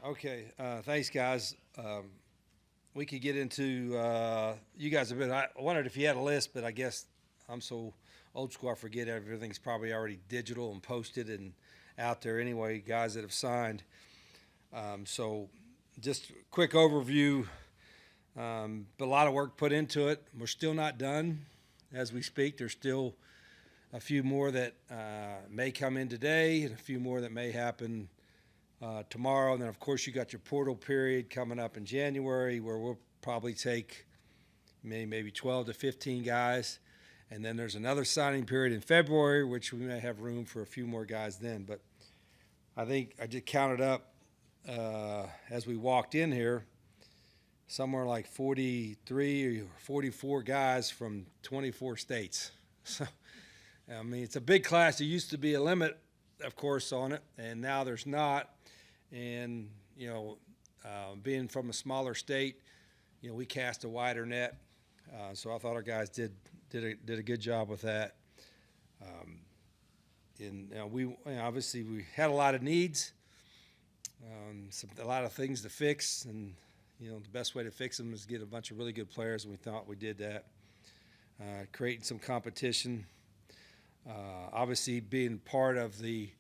Okay, thanks, guys. We could get into you guys have been. I wondered if you had a list, but I guess I'm so old school. I forget everything's probably already digital and posted and out there anyway. Guys that have signed. So, just a quick overview. But a lot of work put into it. We're still not done as we speak. There's still a few more that may come in today, and a few more that may happen tomorrow. And then, of course, you got your portal period coming up in January, where we'll probably take maybe 12 to 15 guys. And then there's another signing period in February, which we may have room for a few more guys then. But I think I just counted up as we walked in here, somewhere like 43 or 44 guys from 24 states. So, I mean, it's a big class. There used to be a limit, of course, on it, and now there's not. And, being from a smaller state, we cast a wider net. So I thought our guys did a good job with that. Obviously we had a lot of needs, a lot of things to fix, and the best way to fix them is get a bunch of really good players, and we thought we did that. Creating some competition. Obviously being part of the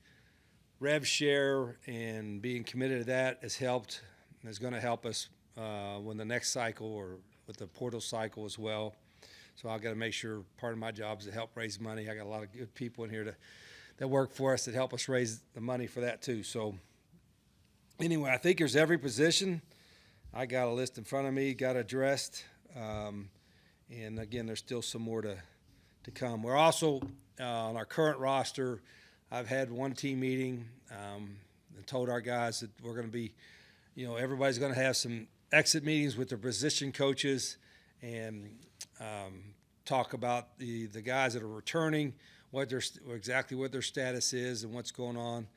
rev share and being committed to that has helped and is going to help us when the next cycle or with the portal cycle as well. So I've got to make sure part of my job is to help raise money. I got a lot of good people in here that work for us that help us raise the money for that too. So anyway, I think there's every position. I got a list in front of me, got addressed. And again, there's still some more to come. We're also on our current roster. I've had one team meeting and told our guys that we're going to be, everybody's going to have some exit meetings with their position coaches and talk about the guys that are returning, exactly what their status is and what's going on.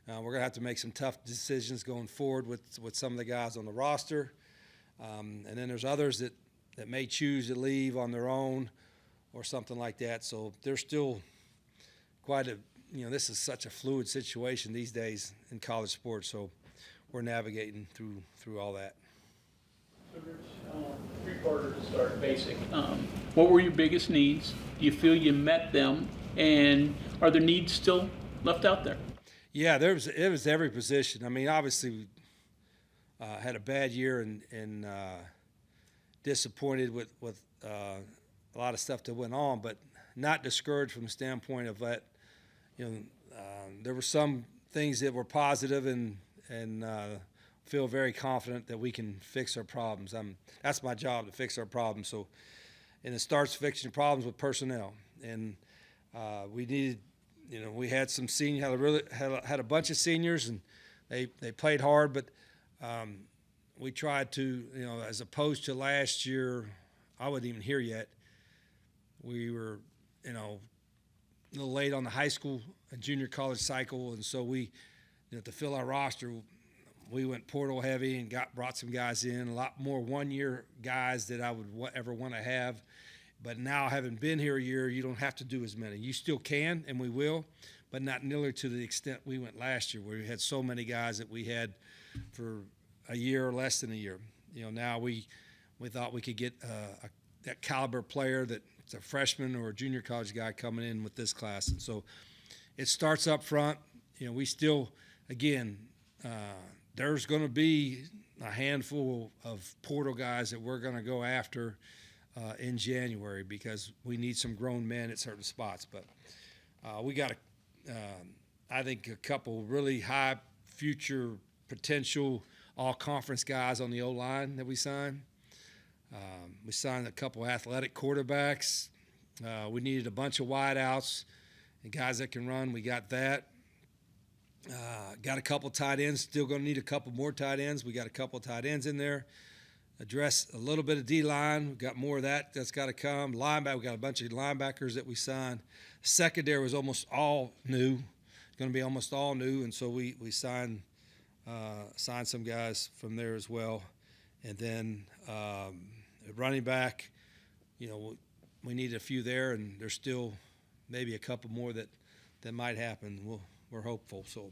We're going to have to make some tough decisions going forward with some of the guys on the roster. And then there's others that may choose to leave on their own or something like that. So there's still quite a, this is such a fluid situation these days in college sports. So we're navigating through all that. So Rich, three-parter to start basic. What were your biggest needs? Do you feel you met them? And are there needs still left out there? Yeah, it was every position. I mean, obviously, we had a bad year and disappointed with a lot of stuff that went on, but not discouraged from the standpoint of that. There were some things that were positive and feel very confident that we can fix our problems. That's my job, to fix our problems. So, and it starts fixing problems with personnel. And we needed, we had some seniors, had a bunch of seniors, and they played hard, but we tried to, as opposed to last year, I wasn't even here yet. We were, a little late on the high school and junior college cycle, and so we, to fill our roster, we went portal heavy and brought some guys in, a lot more one-year guys that I would ever want to have. But now, having been here a year, you don't have to do as many. You still can, and we will, but not nearly to the extent we went last year, where we had so many guys that we had for a year or less than a year. Now we thought we could get that caliber player that's a freshman or a junior college guy coming in with this class. And so it starts up front. We still, again, there's going to be a handful of portal guys that we're going to go after in January because we need some grown men at certain spots. But we got, I think, a couple really high future potential all-conference guys on the O-line that we signed. We signed a couple athletic quarterbacks. We needed a bunch of wideouts and guys that can run. We got that. Got a couple tight ends. Still going to need a couple more tight ends. We got a couple tight ends in there. Address a little bit of D-line. We've got more of that. That's got to come. Linebacker. We got a bunch of linebackers that we signed. Secondary was almost all new. It's going to be almost all new, and so we signed some guys from there as well. And then running back, we need a few there, and there's still maybe a couple more that might happen. We're hopeful. So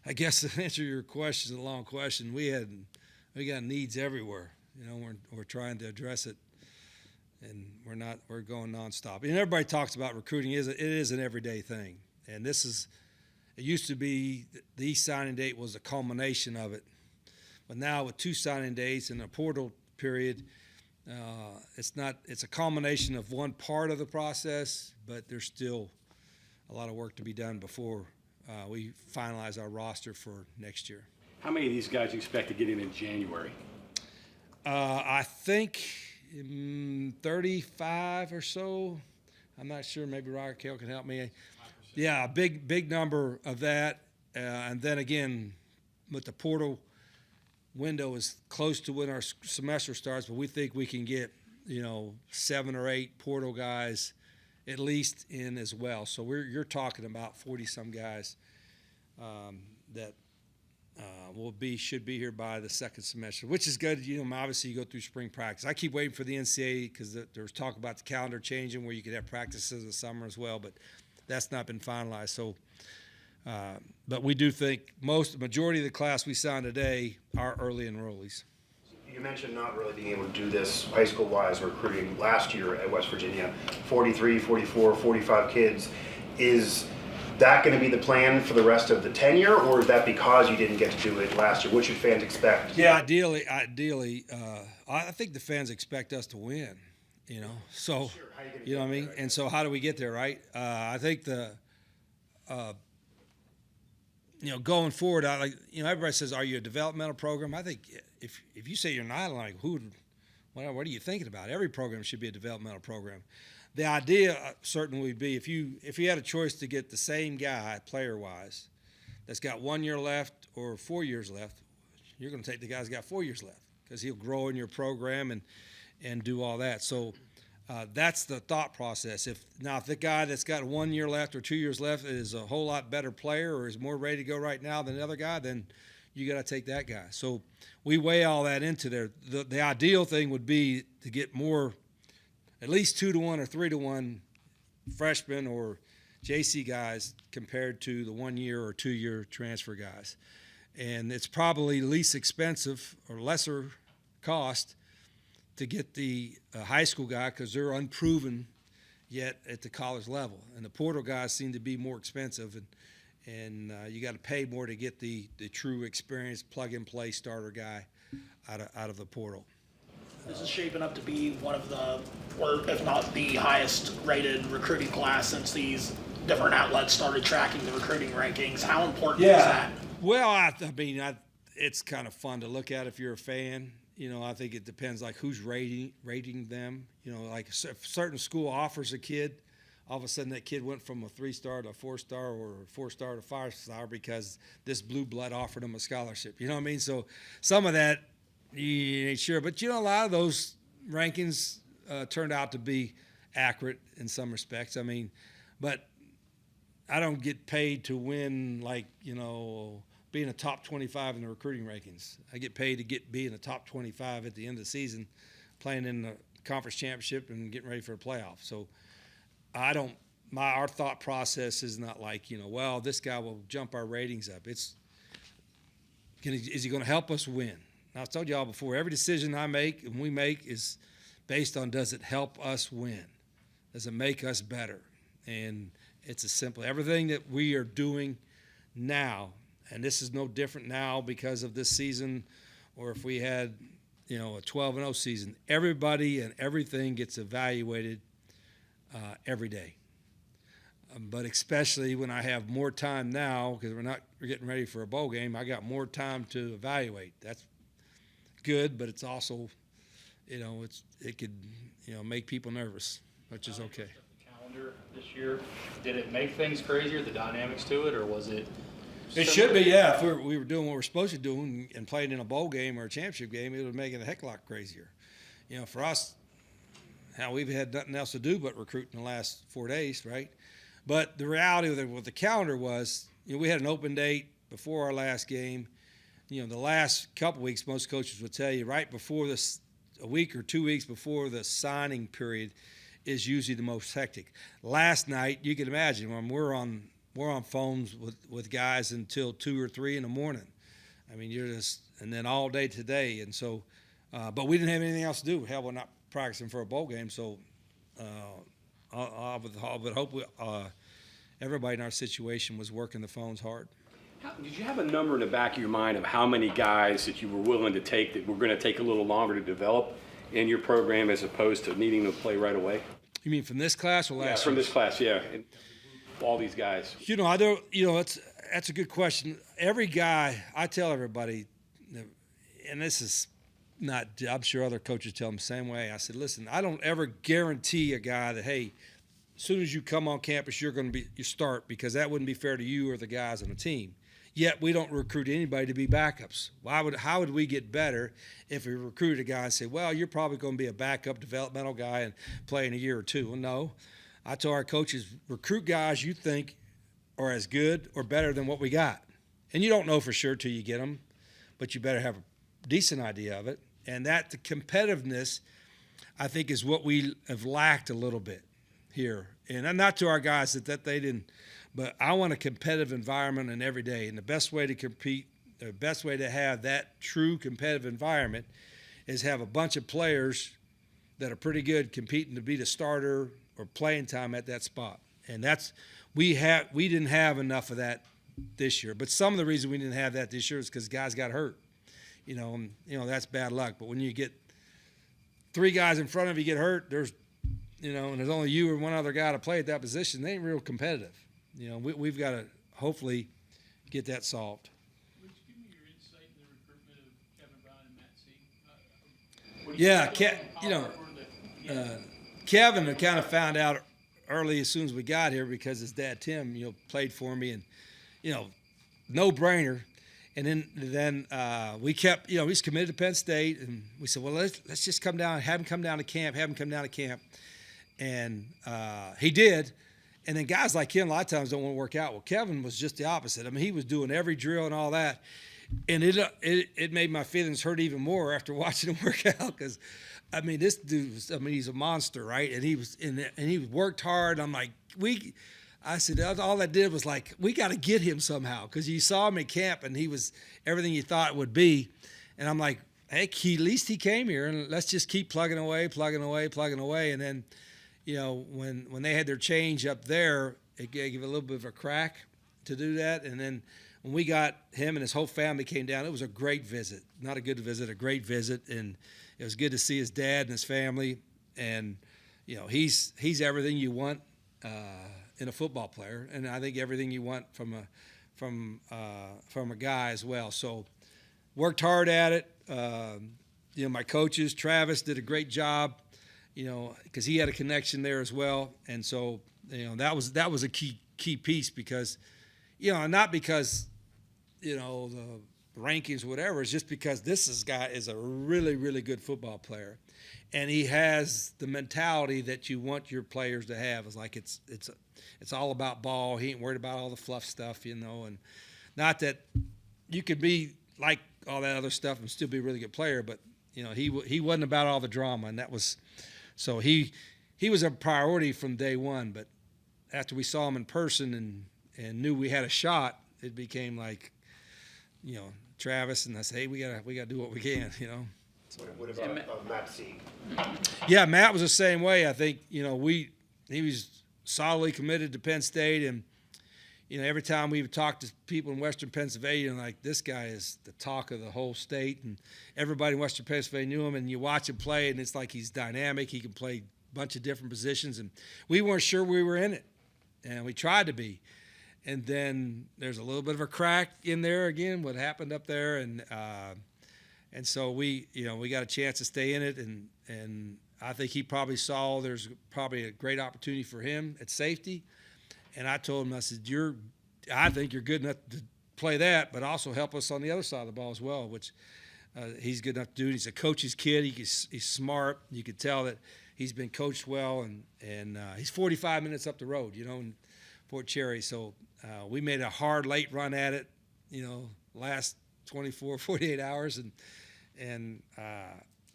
I guess to answer your question, a long question, we got needs everywhere. You know, we're trying to address it, and we're going nonstop. And everybody talks about recruiting. It is an everyday thing, and it used to be the East signing date was a culmination of it, but now with 2 signing dates and a portal period, it's a culmination of one part of the process, but there's still a lot of work to be done before we finalize our roster for next year. How many of these guys do you expect to get in January? I think 35 or so. I'm not sure. Maybe Raquel can help me. 5%. Yeah, a big number of that. And then again, with the portal window is close to when our semester starts, but we think we can get 7 or 8 portal guys at least in as well. So you're talking about 40-some guys that should be here by the second semester, which is good. Obviously you go through spring practice. I keep waiting for the NCAA because there's talk about the calendar changing where you could have practices in the summer as well, but that's not been finalized. So, but we do think majority of the class we signed today are early enrollees. You mentioned not really being able to do this high school-wise recruiting last year at West Virginia. 43, 44, 45 kids. Is that going to be the plan for the rest of the tenure, or is that because you didn't get to do it last year? What should fans expect? Yeah, ideally, I think the fans expect us to win. So Sure. How you you know what I mean. right? And so how do we get there, right? I think going forward, everybody says, "Are you a developmental program?" I think if you say you're not, like what are you thinking about? Every program should be a developmental program. The idea certainly would be if you had a choice to get the same guy player-wise that's got 1 year left or 4 years left, you're going to take the guy that's got 4 years left because he'll grow in your program and do all that. So that's the thought process. If the guy that's got 1 year left or 2 years left is a whole lot better player or is more ready to go right now than the other guy, then you got to take that guy. So we weigh all that into there. The ideal thing would be to get more, at least 2-to-1 or 3-to-1 freshmen or JC guys compared to the 1 year or 2 year transfer guys. And it's probably least expensive or lesser cost to get the high school guy because they're unproven yet at the college level. And the portal guys seem to be more expensive, and you got to pay more to get the true experienced plug-and-play starter guy out of the portal. This is shaping up to be one of the, or if not the highest rated recruiting class since these different outlets started tracking the recruiting rankings. How important is that? Well, I mean, it's kind of fun to look at if you're a fan. I think it depends like who's rating them. Like if a certain school offers a kid, all of a sudden that kid went from a 3-star to a 4-star or a 4-star to 5-star because this blue blood offered him a scholarship. You know what I mean? So some of that, you ain't sure. But, a lot of those rankings turned out to be accurate in some respects. I mean, but I don't get paid to win like, being a top 25 in the recruiting rankings. I get paid to be in the top 25 at the end of the season, playing in the conference championship and getting ready for a playoff. So our thought process is not like, well, this guy will jump our ratings up. Is he going to help us win? Now, I've told y'all before, every decision I make and we make is based on does it help us win? Does it make us better? And it's as simple. Everything that we are doing now, and this is no different now because of this season or if we had, a 12-0 season, everybody and everything gets evaluated every day. But especially when I have more time now because we're getting ready for a bowl game, I got more time to evaluate. That's good, but it's also, it could, make people nervous, which is okay. The calendar this year, did it make things crazier, the dynamics to it, or was it? It should be, yeah. If we were doing what we're supposed to do and playing in a bowl game or a championship game, it would make it a heck of a lot crazier. For us, we've had nothing else to do but recruit in the last 4 days, right? But the reality with the calendar was, we had an open date before our last game. The last couple weeks, most coaches would tell you right before this, a week or 2 weeks before the signing period is usually the most hectic. Last night, you can imagine when we're on we're on phones with guys until 2 or 3 in the morning. I mean, and then all day today. And so, but we didn't have anything else to do. Hell, we're not practicing for a bowl game. So I would hope everybody in our situation was working the phones hard. Did you have a number in the back of your mind of how many guys that you were willing to take that were going to take a little longer to develop in your program as opposed to needing to play right away? You mean from this class or last? Yeah, from year? this class, yeah. And all these guys. That's a good question. Every guy, I tell everybody, and this is not, I'm sure other coaches tell them the same way. I said, listen, I don't ever guarantee a guy that, hey, as soon as you come on campus, you're going to you start, because that wouldn't be fair to you or the guys on the team. Yet we don't recruit anybody to be backups. How would we get better if we recruited a guy and say, well, you're probably going to be a backup developmental guy and play in a year or two? Well, no. I tell our coaches, recruit guys you think are as good or better than what we got. And you don't know for sure till you get them, but you better have a decent idea of it. And that the competitiveness, I think, is what we have lacked a little bit here. And not to our guys that they didn't, but I want a competitive environment in every day. And the best way to compete, the best way to have that true competitive environment is have a bunch of players that are pretty good competing to be the starter or playing time at that spot. And we didn't have enough of that this year. But some of the reason we didn't have that this year is because guys got hurt. That's bad luck. But when you get 3 guys in front of you get hurt, and there's only you or one other guy to play at that position, they ain't real competitive. We've got to hopefully get that solved. Would you give me your insight in the recruitment of Kevin Brown and Matt C? Kevin had kind of found out early as soon as we got here because his dad Tim, played for me, and no brainer. And then we kept, he's committed to Penn State, and we said, well, let's just come down, have him come down to camp, and he did. And then guys like him a lot of times don't want to work out. Well, Kevin was just the opposite. I mean, he was doing every drill and all that, and it made my feelings hurt even more after watching him work out, because I mean, this dude he's a monster, right? And he worked hard. I'm like, I said, all that did was like, we got to get him somehow, because you saw him at camp and he was everything you thought it would be. And I'm like, hey, at least he came here, and let's just keep plugging away. And then, when they had their change up there, it gave a little bit of a crack to do that. And then when we got him and his whole family came down, it was a great visit. Not a good visit, a great visit. And it was good to see his dad and his family. And, he's everything you want in a football player, and I think everything you want from a guy as well. So worked hard at it. My coaches, Travis, did a great job, because he had a connection there as well. And so, that was a key piece, because, not because, the rankings or whatever, it's just because this guy is a really, really good football player. And he has the mentality that you want your players to have. It's like it's all about ball. He ain't worried about all the fluff stuff, and not that you could be like all that other stuff and still be a really good player, but he wasn't about all the drama, and that was so he was a priority from day one. But after we saw him in person and knew we had a shot, it became like, Travis and I said, hey, we gotta do what we can, What about Matt C? Yeah, Matt was the same way. I think, he was solidly committed to Penn State, and, every time we would talk to people in Western Pennsylvania, like, this guy is the talk of the whole state, and everybody in Western Pennsylvania knew him, and you watch him play, and it's like he's dynamic. He can play a bunch of different positions, and we weren't sure we were in it, and we tried to be. And then there's a little bit of a crack in there again, what happened up there, and so we got a chance to stay in it, and I think he probably saw there's probably a great opportunity for him at safety. And I told him, I said, I think you're good enough to play that, but also help us on the other side of the ball as well, which he's good enough to do. He's a coach's kid. He's smart. You could tell that he's been coached well, and he's 45 minutes up the road, in Fort Cherry. So we made a hard, late run at it, last 24, 48 hours, and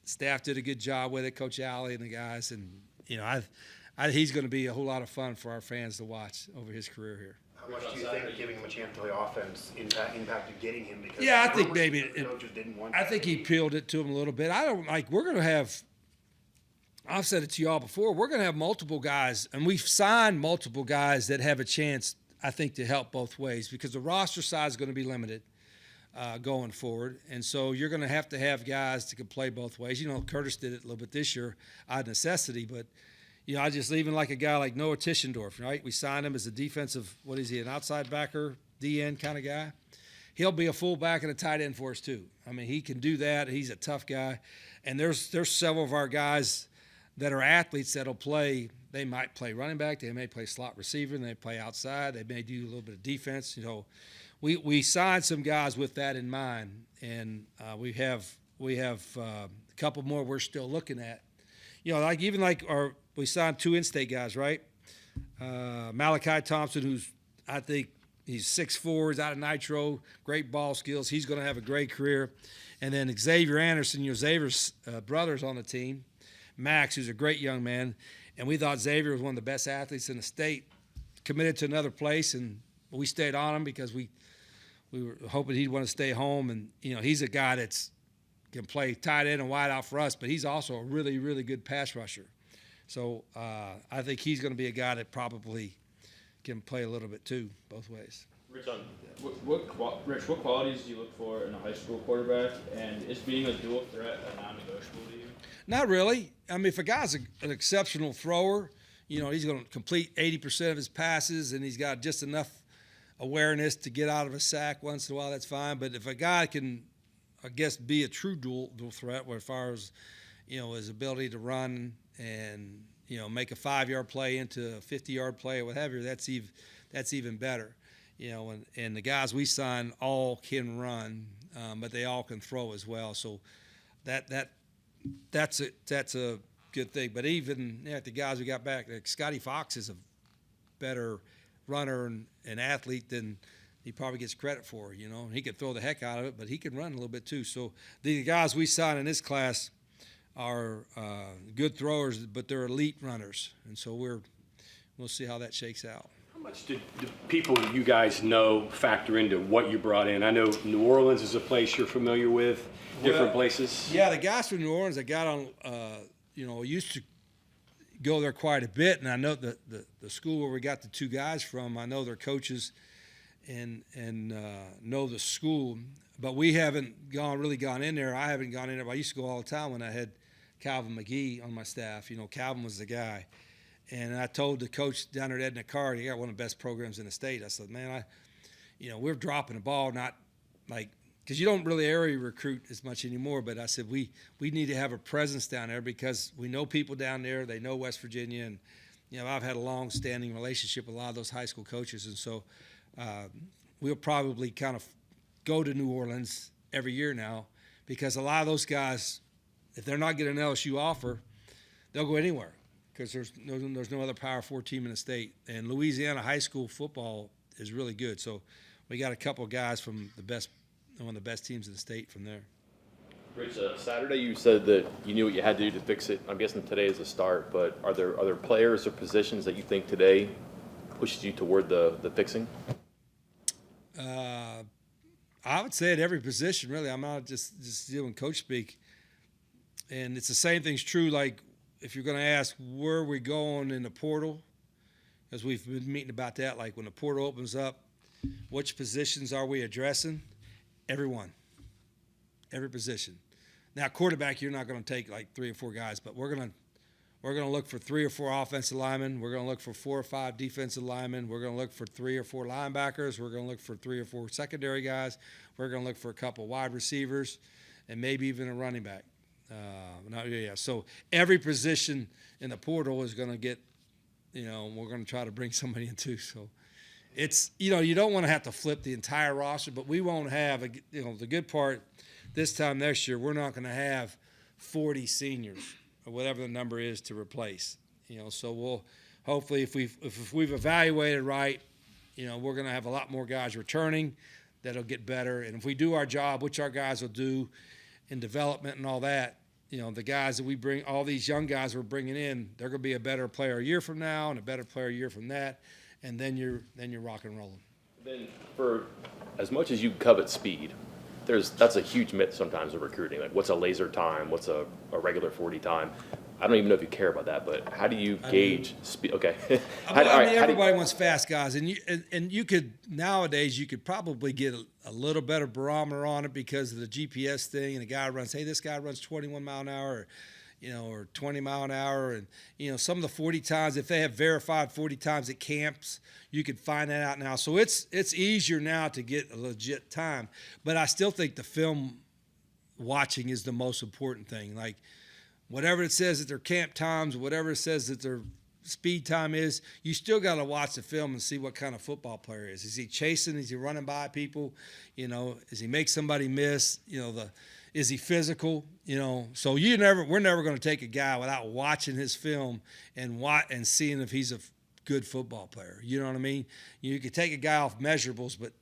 staff did a good job with it, Coach Alley and the guys, and he's going to be a whole lot of fun for our fans to watch over his career here. How How much do you think giving him a chance to play offense impacted getting him? Because Yeah, I think rumors maybe that the coaches didn't want I that. think he peeled it to him a little bit. I don't like. We're going to have. I've said it to y'all before. We're going to have multiple guys, and we've signed multiple guys that have a chance, I think, to help both ways because the roster size is going to be limited going forward, and so you're going to have guys that can play both ways. You know, Curtis did it a little bit this year out of necessity, but you know, I just even like a guy like Noah Tischendorf, right? We signed him as a defensive. What is he? An outside backer, DN kind of guy. He'll be a fullback and a tight end for us too. I mean, he can do that. He's a tough guy, and there's several of our guys that are athletes that'll play. They might play running back. They may play slot receiver. They may play outside. They may do a little bit of defense. You know, we signed some guys with that in mind, and we have a couple more we're still looking at. You know, we signed 2 in-state guys, right? Malachi Thompson, who's I think he's 6'4", he's out of Nitro, great ball skills. He's going to have a great career. And then Xavier Anderson, you know, Xavier's brother's on the team. Max, who's a great young man, and we thought Xavier was one of the best athletes in the state, committed to another place, and we stayed on him because we were hoping he'd want to stay home. And, you know, he's a guy that's can play tight end and wide out for us, but he's also a really, really good pass rusher. So I think he's going to be a guy that probably can play a little bit too, both ways. Rich, what qualities do you look for in a high school quarterback, and is being a dual threat a non-negotiable to you? Not really. I mean, if a guy's an exceptional thrower, you know, he's going to complete 80% of his passes, and he's got just enough awareness to get out of a sack once in a while, that's fine. But if a guy can, I guess, be a true dual threat, where as far as, you know, his ability to run and, you know, make a 5-yard play into a 50-yard play or what have you, that's even better. You know, and the guys we sign all can run, but they all can throw as well. So that's a good thing. But even the guys we got back, like Scotty Fox is a better runner and athlete than he probably gets credit for. You know, he could throw the heck out of it, but he can run a little bit too. So the guys we sign in this class are good throwers, but they're elite runners, and so we'll see how that shakes out. How much do people you guys know factor into what you brought in? I know New Orleans is a place you're familiar with, different places. Yeah, the guys from New Orleans that got on, you know, used to go there quite a bit, and I know the school where we got the 2 guys from, I know their coaches and know the school, but we haven't really gone in there. I haven't gone in there. I used to go all the time when I had Calvin McGee on my staff. You know, Calvin was the guy. And I told the coach down there at Edna Card, he got one of the best programs in the state. I said, man, we're dropping the ball, not like, because you don't really area recruit as much anymore. But I said, we need to have a presence down there because we know people down there. They know West Virginia. And, you know, I've had a long-standing relationship with a lot of those high school coaches. And so we'll probably kind of go to New Orleans every year now because a lot of those guys, if they're not getting an LSU offer, they'll go anywhere. Because there's no other Power 4 team in the state. And Louisiana high school football is really good. So we got a couple of guys from one of the best teams in the state from there. Rich, Saturday you said that you knew what you had to do to fix it. I'm guessing today is a start, but are there players or positions that you think today pushed you toward the fixing? I would say at every position, really. I'm not just doing coach speak. And it's the same thing's true, like, if you're going to ask where we're going in the portal, because we've been meeting about that, like when the portal opens up, which positions are we addressing? Every position. Now, quarterback, you're not going to take like 3 or 4 guys, but we're going to look for 3 or 4 offensive linemen. We're going to look for 4 or 5 defensive linemen. We're going to look for 3 or 4 linebackers. We're going to look for 3 or 4 secondary guys. We're going to look for a couple wide receivers, and maybe even a running back. So every position in the portal is going to get, you know, we're going to try to bring somebody in too. So it's, you know, you don't want to have to flip the entire roster, but we won't have, the good part this time next year, we're not going to have 40 seniors or whatever the number is to replace, you know. So we'll hopefully, if we've evaluated right, you know, we're going to have a lot more guys returning that'll get better. And if we do our job, which our guys will do in development and all that, you know, the guys that we bring, all these young guys we're bringing in, they're going to be a better player a year from now and a better player a year from that. and then you're rock and rolling. Then for as much as you covet speed, that's a huge myth sometimes in recruiting. Like, what's a laser time? What's a regular 40 time? I don't even know if you care about that, but how do you gauge speed? Okay. Everybody wants fast guys, and you could nowadays you could probably get a little better barometer on it because of the GPS thing. And the guy runs, hey, this guy runs 21 mile an hour, or 20 mile an hour, and some of the 40 times, if they have verified 40 times at camps, you could find that out now. So it's easier now to get a legit time, but I still think the film watching is the most important thing. Like, whatever it says that their camp times, whatever it says that their speed time is, you still got to watch the film and see what kind of football player he is. Is he chasing? Is he running by people? Does he make somebody miss? Is he physical? So we're never going to take a guy without watching his film and seeing if he's a good football player. You know what I mean? You could take a guy off measurables, but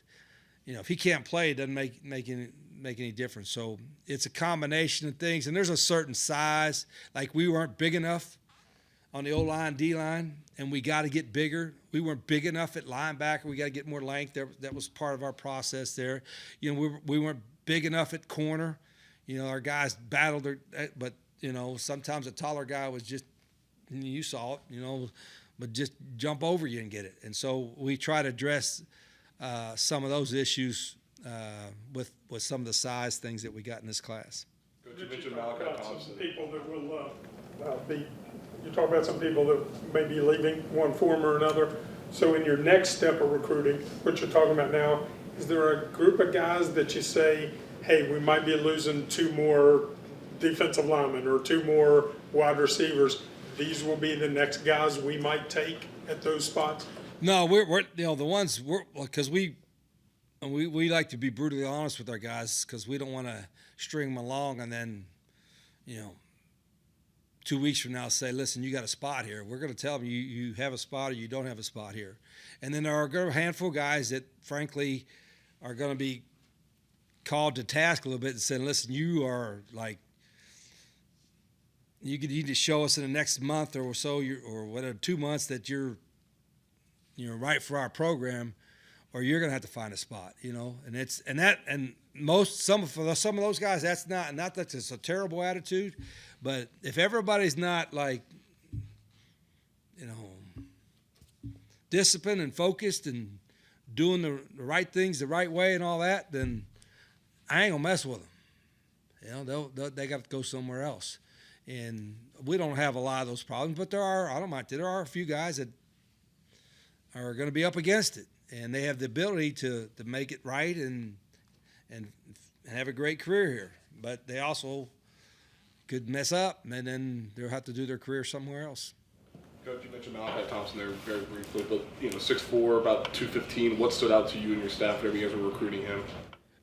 if he can't play, it doesn't make any difference. So it's a combination of things, and there's a certain size. Like, we weren't big enough on the O-line, D-line, and we got to get bigger. We weren't big enough at linebacker. We got to get more length. That was part of our process there. We weren't big enough at corner. Our guys battled, but sometimes a taller guy was just, you saw it, but just jump over you and get it. And so we try to address some of those issues with some of the size things that we got in this class. Coach, you mentioned Malachi Thompson. People that will you talk about some people that may be leaving one form or another. So in your next step of recruiting, what you're talking about now, is there a group of guys that you say, hey, we might be losing 2 more defensive linemen or 2 more wide receivers? These will be the next guys we might take at those spots? No, we're the ones because we like to be brutally honest with our guys because we don't want to string them along and then 2 weeks from now say, listen, you got a spot here. We're going to tell them you have a spot or you don't have a spot here. And then there are a handful of guys that frankly are going to be called to task a little bit and saying, listen, you are like, you need to show us in the next month or so, or whatever, 2 months that you're right for our program, or you're going to have to find a spot, and some of those guys, that's not that it's a terrible attitude, but if everybody's not like, disciplined and focused and doing the right things the right way and all that, then I ain't gonna mess with them. They got to go somewhere else. And we don't have a lot of those problems, but there are a few guys that are going to be up against it, and they have the ability to make it right and have a great career here. But they also could mess up, and then they'll have to do their career somewhere else. Coach, you mentioned Malachi Thompson there very briefly, but 6'4", about 215. What stood out to you and your staff whenever you guys were recruiting him?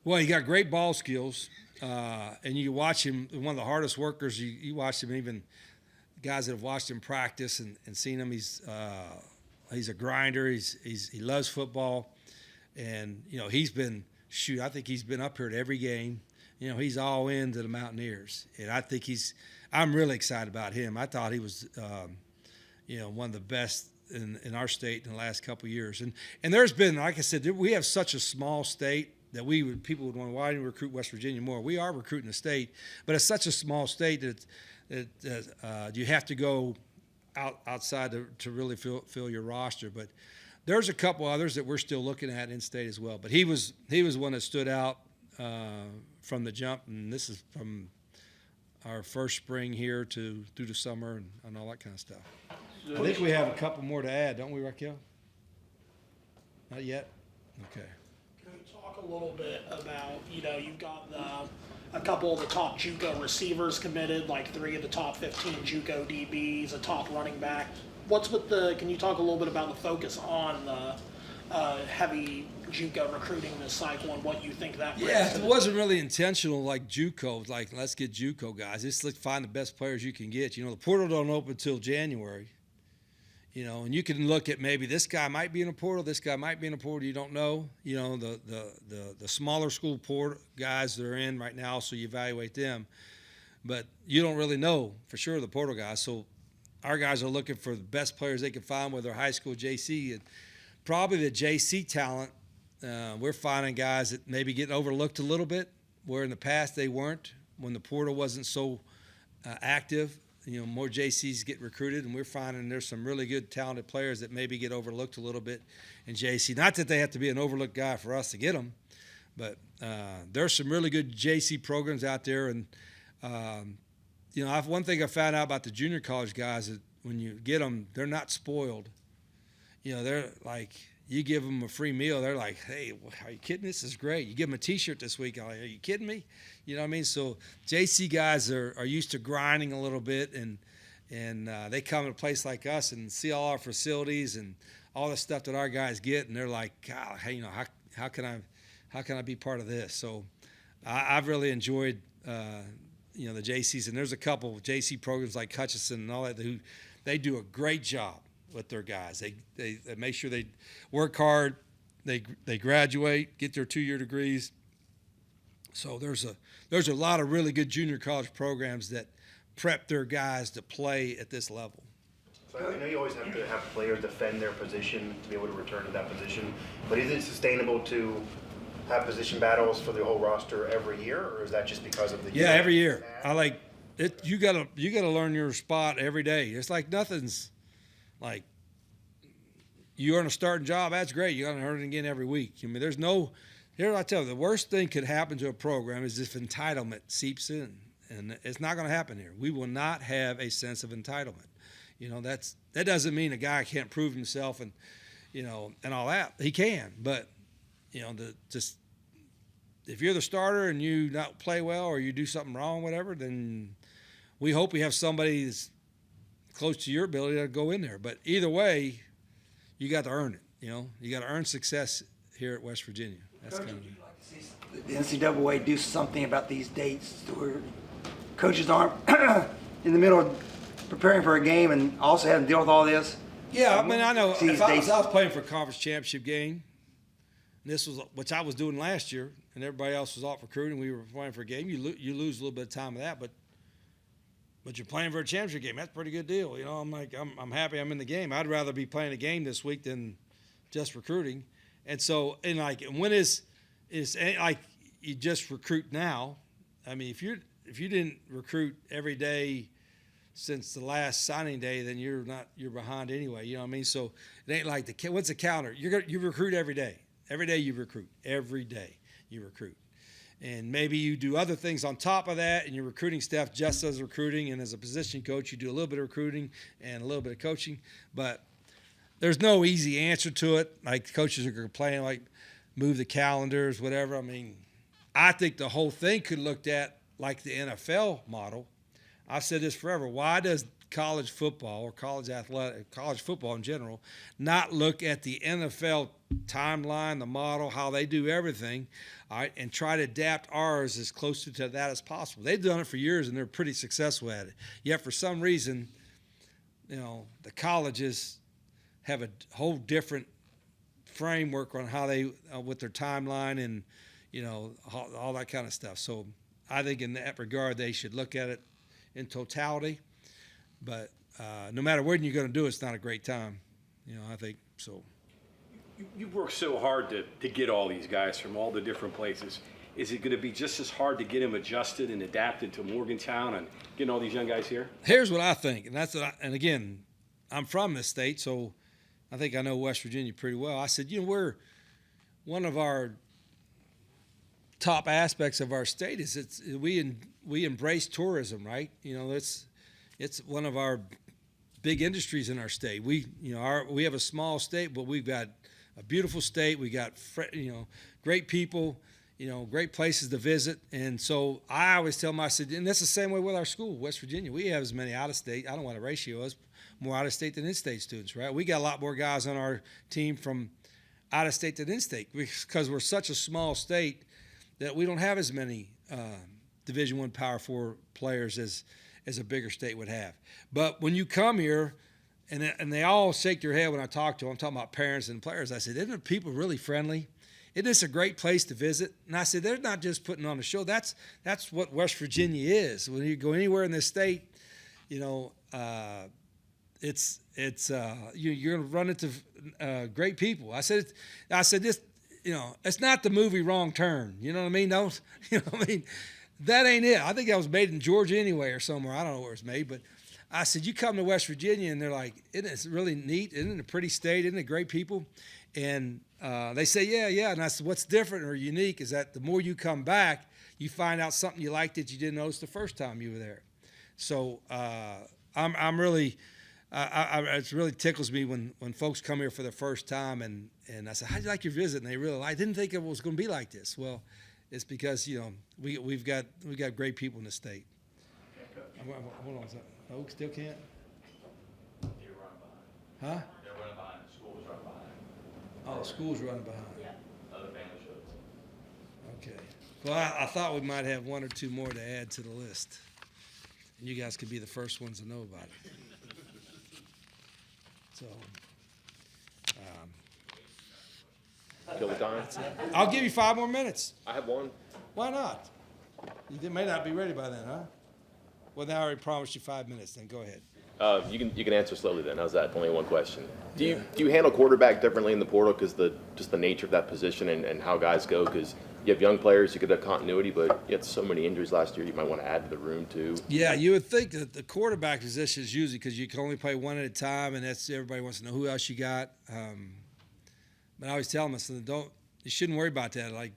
Well, he got great ball skills, and you watch him. One of the hardest workers. You watch him. Even guys that have watched him practice and seen him. He's a grinder. He loves football, and he's been I think he's been up here at every game. He's all into the Mountaineers, and I think I'm really excited about him. I thought he was one of the best in our state in the last couple of years. And there's been, like I said, we have such a small state that people would wonder, why do you recruit West Virginia more? We are recruiting the state, but it's such a small state that you have to go outside to really fill your roster. But there's a couple others that we're still looking at in state as well. But he was one that stood out from the jump, and this is from our first spring here through the summer and all that kind of stuff. I think we have a couple more to add, don't we, Raquel? Not yet? Okay. Can you talk a little bit about, you've got a couple of the top JUCO receivers committed, like 3 of the top 15 JUCO DBs, a top running back. Can you talk a little bit about the focus on the heavy JUCO recruiting this cycle and what you think that brings? Yeah, it wasn't really intentional like JUCO, like let's get JUCO guys. Just let's find the best players you can get. The portal don't open until January. And you can look at maybe this guy might be in a portal, this guy might be in a portal, you don't know. The smaller school portal guys that are in right now, so you evaluate them. But you don't really know for sure the portal guys. So our guys are looking for the best players they can find, whether high school, JC. And probably the JC talent. We're finding guys that maybe get overlooked a little bit, where in the past they weren't when the portal wasn't so active. More JCs get recruited, and we're finding there's some really good, talented players that maybe get overlooked a little bit in JC. Not that they have to be an overlooked guy for us to get them, but there's some really good JC programs out there. And one thing I found out about the junior college guys is when you get them, they're not spoiled. They're like, you give them a free meal, they're like, hey, are you kidding? This is great. You give them a T-shirt this week, I'm like, are you kidding me? You know what I mean? So JC guys are used to grinding a little bit, and they come to a place like us and see all our facilities and all the stuff that our guys get, and they're like, God, hey, how can I be part of this? So I've really enjoyed the JCs, and there's a couple of JC programs like Hutchinson and all that who they do a great job with their guys. They make sure they work hard, they graduate, get their 2-year degrees. So there's a lot of really good junior college programs that prep their guys to play at this level. So I know you always have to have players defend their position to be able to return to that position, but is it sustainable to have position battles for the whole roster every year, or is that just because of the year? Yeah, every year. I like it. You gotta learn your spot every day. It's like nothing's like you earn a starting job. That's great. You gotta earn it again every week. I mean, there's no. Here I tell you, the worst thing could happen to a program is if entitlement seeps in, and it's not going to happen here. We will not have a sense of entitlement. That doesn't mean a guy can't prove himself and all that. He can, but if you're the starter and you not play well or you do something wrong, whatever, then we hope we have somebody that's close to your ability to go in there. But either way, you got to earn it. You got to earn success here at West Virginia. That's Coach, kind of. would you like to see the NCAA do something about these dates where coaches aren't in the middle of preparing for a game and also having to deal with all this? Yeah, I mean, I know See if these I dates. was playing for a conference championship game, which I was doing last year, and everybody else was off recruiting, we were playing for a game, you lose a little bit of time of that, but you're playing for a championship game. That's a pretty good deal. I'm like, I'm happy I'm in the game. I'd rather be playing a game this week than just recruiting. And so, when is like you just recruit now? I mean, if you didn't recruit every day since the last signing day, then you're behind anyway. You know what I mean? So it ain't like what's the counter? You recruit every day. Every day you recruit. Every day you recruit. And maybe you do other things on top of that, and your recruiting staff just as recruiting, and as a position coach, you do a little bit of recruiting and a little bit of coaching, but there's no easy answer to it. Like coaches are complaining, like move the calendars, whatever. I mean, I think the whole thing could looked at like the NFL model. I've said this forever. Why does college football or college football in general, not look at the NFL timeline, the model, how they do everything, all right, and try to adapt ours as close to that as possible? They've done it for years, and they're pretty successful at it. Yet for some reason, the colleges have a whole different framework on how they with their timeline and all that kind of stuff. So I think in that regard they should look at it in totality. But no matter when you're going to do it, it's not a great time. I think so. You've worked so hard to get all these guys from all the different places. Is it going to be just as hard to get them adjusted and adapted to Morgantown and getting all these young guys here? Here's what I think, and again, I'm from this state, so I think I know West Virginia pretty well. I said, we're one of our top aspects of our state is we embrace tourism, right? It's one of our big industries in our state. We have a small state, but we've got a beautiful state. We got great people, great places to visit. And so I always tell them, I said, and that's the same way with our school, West Virginia. We have as many out of state. I don't know what the ratio is, more out of state than in-state students, right? We got a lot more guys on our team from out of state than in-state because we're such a small state that we don't have as many Division I Power IV players as a bigger state would have. But when you come here, and they all shake their head when I talk to them, I'm talking about parents and players, I said, isn't the people really friendly? Isn't this a great place to visit? And I said, they're not just putting on a show. That's what West Virginia is. When you go anywhere in this state, it's you're going to run into great people. I said this, it's not the movie Wrong Turn. You know what I mean? Don't, that ain't it. I think that was made in Georgia anyway or somewhere. I don't know where it's made, but I said, you come to West Virginia and they're like, isn't it really neat? Isn't it a pretty state? Isn't it great people? And they say, yeah. And I said, what's different or unique is that the more you come back, you find out something you like that you didn't notice the first time you were there. So I'm really, it really tickles me when folks come here for the first time and I said, how'd you like your visit? And they really I didn't think it was going to be like this. Well, it's because we've got great people in the state. Hold on a second. Oak still can't. They're running behind. Huh? They're running behind. The school's running behind. Oh, the school's running behind. Other family shows. Okay. Well, I thought we might have one or two more to add to the list, and you guys could be the first ones to know about it. So, Kill the time. I'll give you 5 more minutes. I have one. Why not? You may not be ready by then, huh? Well, now I already promised you 5 minutes. Then go ahead. You can answer slowly then. How's that? Only one question. Do you handle quarterback differently in the portal because just the nature of that position and how guys go? Because you have young players, you could have continuity, but you had so many injuries last year. You might want to add to the room too. Yeah, you would think that the quarterback position is usually because you can only play one at a time, and that's everybody wants to know who else you got. But I always tell them, I said, you shouldn't worry about that. Like,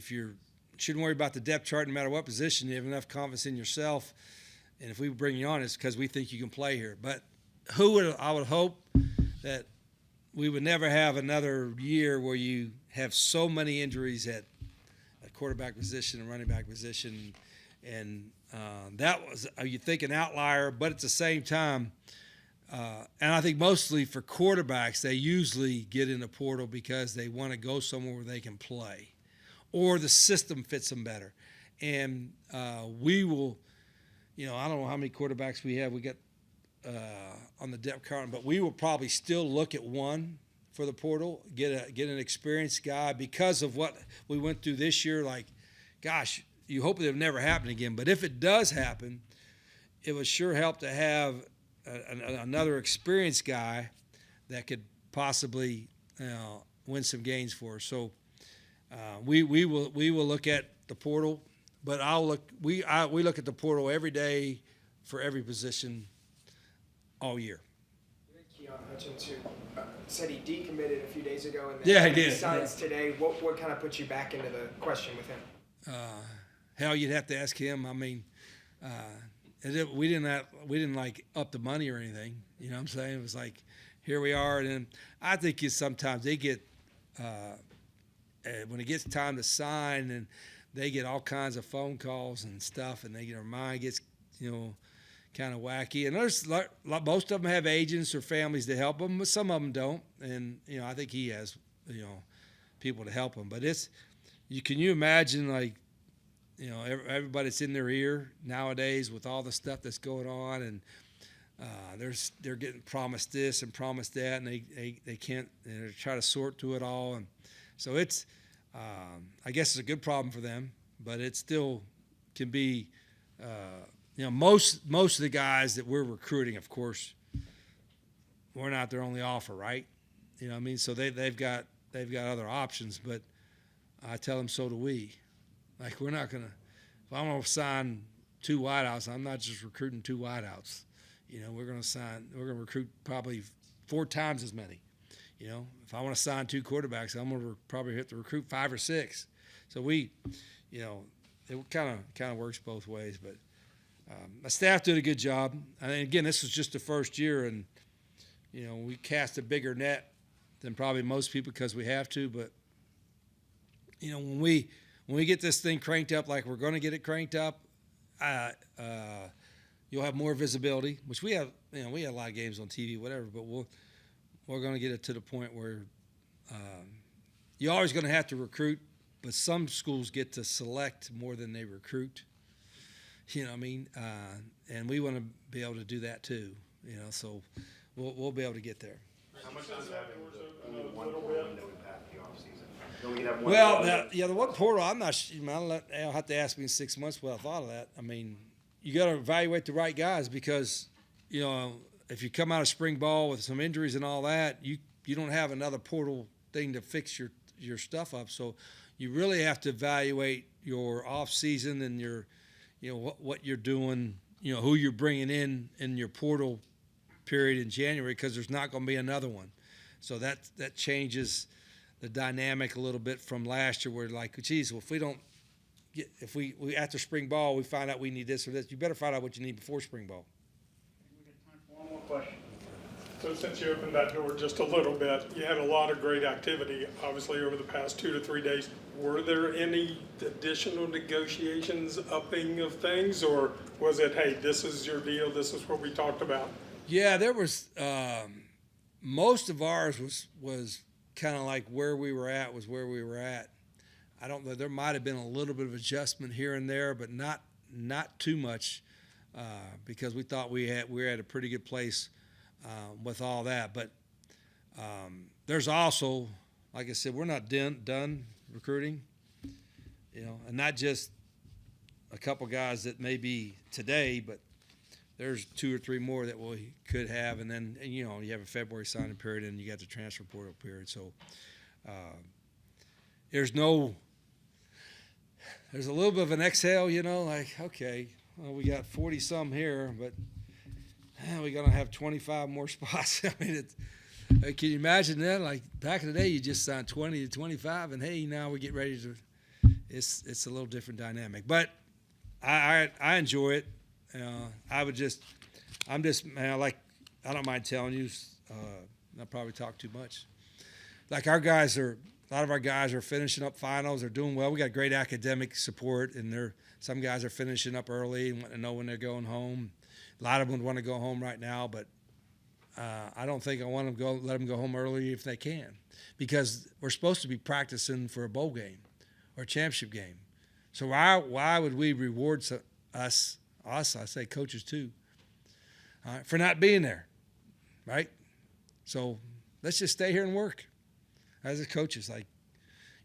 you shouldn't worry about the depth chart no matter what position. You have enough confidence in yourself. And if we bring you on, it's because we think you can play here. But I would hope that we would never have another year where you have so many injuries at quarterback position and running back position. And that was, you think, an outlier, but at the same time, and I think mostly for quarterbacks, they usually get in the portal because they want to go somewhere where they can play or the system fits them better. And we will, I don't know how many quarterbacks we have. We got on the depth chart, but we will probably still look at one for the portal, get an experienced guy because of what we went through this year. Like, gosh, you hope it would never happen again. But if it does happen, it would sure help to have another experienced guy that could possibly win some games for us. So we will look at the portal, but we look at the portal every day for every position all year. Keon Hutchins, who said he decommitted a few days ago, and Yeah, he did. Signs today. What kind of puts you back into the question with him? Hell, you'd have to ask him. I mean, we didn't like up the money or anything. You know what I'm saying? It was like, here we are. And I think sometimes they get, when it gets time to sign, and they get all kinds of phone calls and stuff, and their mind gets, kind of wacky. And there's most of them have agents or families to help them, but some of them don't. And, I think he has, people to help him. But can you imagine, like, everybody that's in their ear nowadays with all the stuff that's going on, and they're getting promised this and promised that, and they can't, they're trying to sort through it all. And so it's, I guess it's a good problem for them, but it still can be, most of the guys that we're recruiting, of course, we're not their only offer, right? You know what I mean? So they've got other options, but I tell them so do we. Like, we're not going to – if I'm going to sign 2 wideouts, I'm not just recruiting 2 wideouts. We're going to recruit probably 4 times as many. If I want to sign 2 quarterbacks, I'm going to probably have to recruit 5 or 6. So it kind of works both ways. But my staff did a good job. And again, this was just the first year, and, we cast a bigger net than probably most people because we have to. But, when we get this thing cranked up like we're going to get it cranked up, you'll have more visibility, which we have. We have a lot of games on TV, whatever. But we're going to get it to the point where you're always going to have to recruit, but some schools get to select more than they recruit. You know what I mean? And we want to be able to do that too. So we'll be able to get there. How much does only one window impact the offseason? Don't we have one? Well, the one portal, I'm not sure. I'll have to ask me in 6 months what I thought of that. I mean, you got to evaluate the right guys because, if you come out of spring ball with some injuries and all that, you don't have another portal thing to fix your stuff up. So you really have to evaluate your off season and your, what you're doing, who you're bringing in your portal period in January, because there's not going to be another one. So that changes the dynamic a little bit from last year, where like, geez, well, if we don't get, if we after spring ball we find out we need this or this, you better find out what you need before spring ball. We got time for one more question. So since you opened that door just a little bit, you had a lot of great activity, obviously, over the past 2 to 3 days. Were there any additional negotiations, upping of things, or was it, hey, this is your deal, this is what we talked about? Yeah, there was most of ours was kind of like where we were at was where we were at. I don't know, there might have been a little bit of adjustment here and there, but not too much, because we thought we were at a pretty good place with all that. But there's also, like I said, we're not done recruiting, and not just a couple guys that may be today, but there's 2 or 3 more that we could have, and then you have a February signing period, and you got the transfer portal period. So there's a little bit of an exhale, like, okay, well, we got 40 some here, but we're gonna have 25 more spots. I mean, can you imagine that? Like back in the day, you just signed 20 to 25, and hey, now we get ready to. It's a little different dynamic, but I enjoy it. I don't mind telling you. I probably talk too much. Like a lot of our guys are finishing up finals. They're doing well. We got great academic support, and some guys are finishing up early and want to know when they're going home. A lot of them want to go home right now, but I don't think I want to let them go home early if they can, because we're supposed to be practicing for a bowl game or a championship game. So why would we reward us, I say coaches too, for not being there, right? So let's just stay here and work as a coaches. Like,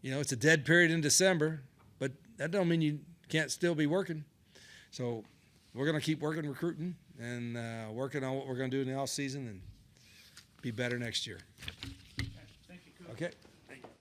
it's a dead period in December, but that don't mean you can't still be working. So we're going to keep working recruiting and working on what we're going to do in the off season and be better next year. Thank you, Coach. Okay.